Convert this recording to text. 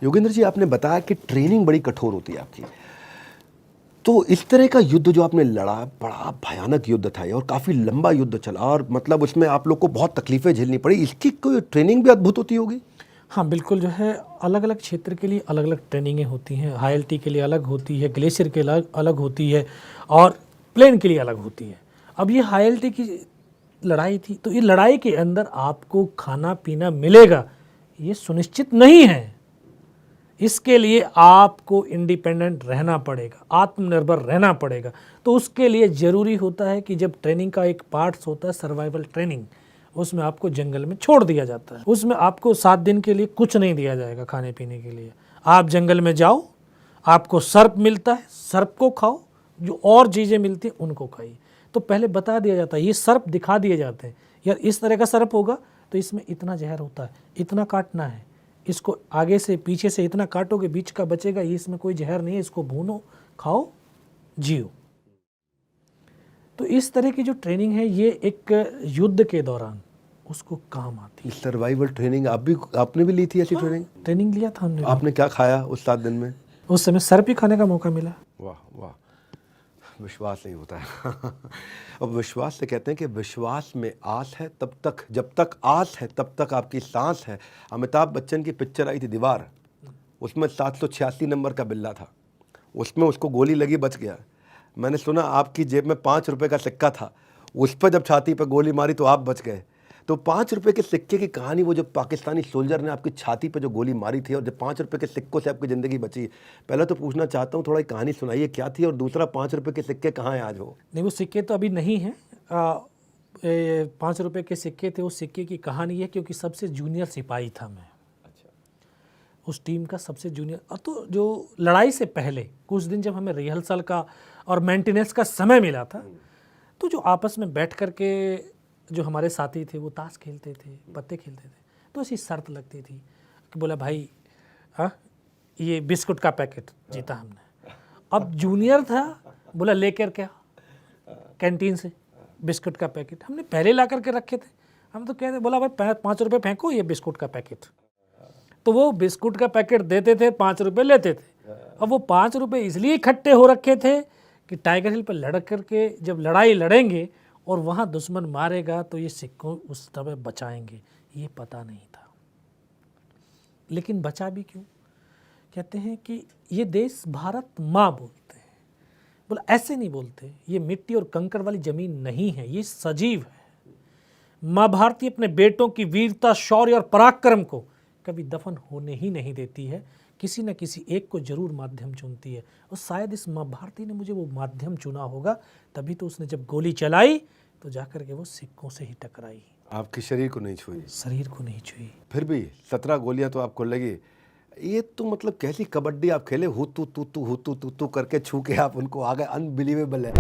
योगेंद्र जी, आपने बताया कि ट्रेनिंग बड़ी कठोर होती है आपकी। तो इस तरह का युद्ध जो आपने लड़ा, बड़ा भयानक युद्ध था ये और काफ़ी लंबा युद्ध चला और मतलब उसमें आप लोग को बहुत तकलीफें झेलनी पड़ी। इसकी कोई ट्रेनिंग भी अद्भुत होती होगी? हाँ बिल्कुल, जो है अलग अलग क्षेत्र के लिए अलग अलग ट्रेनिंगें होती हैं। हाईएल्टी के लिए अलग होती है, ग्लेशियर के लिए अलग होती है और प्लेन के लिए अलग होती है। अब ये हाईएल्टी की लड़ाई थी, तो ये लड़ाई के अंदर आपको खाना पीना मिलेगा ये सुनिश्चित नहीं है। इसके लिए आपको इंडिपेंडेंट रहना पड़ेगा, आत्मनिर्भर रहना पड़ेगा। तो उसके लिए ज़रूरी होता है कि जब ट्रेनिंग का एक पार्ट्स होता है सर्वाइवल ट्रेनिंग, उसमें आपको जंगल में छोड़ दिया जाता है। उसमें आपको 7 दिन के लिए कुछ नहीं दिया जाएगा खाने पीने के लिए। आप जंगल में जाओ, आपको सर्प मिलता है, सर्प को खाओ, जो और चीज़ें मिलती हैं उनको खाइए। तो पहले बता दिया जाता है, ये सर्प दिखा दिए जाते हैं, यार इस तरह का सर्प होगा तो इसमें इतना जहर होता है, इतना काटना है, इसको आगे से पीछे से इतना काटोगे, बीच का बचेगा, ये इसमें कोई जहर नहीं है, इसको भूनो, खाओ, जियो। तो इस तरह की जो ट्रेनिंग है ये एक युद्ध के दौरान उसको काम आती है। सर्वाइवल ट्रेनिंग आपने भी ली थी ऐसी ट्रेनिंग? ट्रेनिंग लिया था हमने। आपने क्या खाया उस 7 दिन में? उस समय सर्प ही खाने का मौका मिला। वाह वाह, विश्वास नहीं होता है। अब विश्वास से कहते हैं कि विश्वास में आस है तब तक, जब तक आस है तब तक आपकी सांस है। अमिताभ बच्चन की पिक्चर आई थी दीवार, उसमें 786 नंबर का बिल्ला था, उसमें उसको गोली लगी, बच गया। मैंने सुना आपकी जेब में 5 रुपए का सिक्का था, उस पर जब छाती पर गोली मारी तो आप बच गए। तो 5 रुपए के सिक्के की कहानी, वो जो पाकिस्तानी सोल्जर ने आपकी छाती पे जो गोली मारी थी और जब 5 रुपए के सिक्कों से आपकी ज़िंदगी बची, पहले तो पूछना चाहता हूँ थोड़ा कहानी सुनाइए क्या थी, और दूसरा 5 रुपए के सिक्के कहाँ हैं आज? वो नहीं, वो सिक्के तो अभी नहीं हैं। 5 रुपए के सिक्के थे। उस सिक्के की कहानी है क्योंकि सबसे जूनियर सिपाही था मैं। अच्छा। उस टीम का सबसे जूनियर। और तो जो लड़ाई से पहले कुछ दिन जब हमें रिहर्सल का और मेंटेनेंस का समय मिला था, तो जो आपस में बैठ कर के जो हमारे साथी थे वो ताश खेलते थे, पत्ते खेलते थे। तो ऐसी शर्त लगती थी कि बोला भाई, हाँ ये बिस्कुट का पैकेट जीता हमने। अब जूनियर था, बोला लेकर क्या कैंटीन से बिस्कुट का पैकेट। हमने पहले ला करके रखे थे, हम तो कहते, बोला भाई 5 रुपये फेंको ये बिस्कुट का पैकेट। तो वो बिस्कुट का पैकेट देते थे, 5 रुपये लेते थे। अब वो 5 रुपये इसलिए इकट्ठे हो रखे थे कि टाइगर हिल पर लड़ करके जब लड़ाई लड़ेंगे और वहाँ दुश्मन मारेगा तो ये सिक्कों उस समय बचाएंगे, ये पता नहीं था। लेकिन बचा भी क्यों? कहते हैं कि ये देश भारत माँ बोलते हैं। बोला ऐसे नहीं बोलते, ये मिट्टी और कंकड़ वाली ज़मीन नहीं है, ये सजीव है। माँ भारती अपने बेटों की वीरता, शौर्य और पराक्रम को कभी दफन होने ही नहीं देती है। किसी न किसी एक को जरूर माध्यम चुनती है, और शायद इस माँ भारती ने मुझे वो माध्यम चुना होगा, तभी तो उसने जब गोली चलाई तो जाकर के वो सिक्कों से ही टकराई। आपके शरीर को नहीं छुई? शरीर को नहीं छुई। फिर भी 17 गोलियां तो आपको लगी। ये तो मतलब कैसी कबड्डी आप खेले, हु तू तू तू हु तू तू तू करके छू के आप उनको आ गए। अनबिलीवेबल है।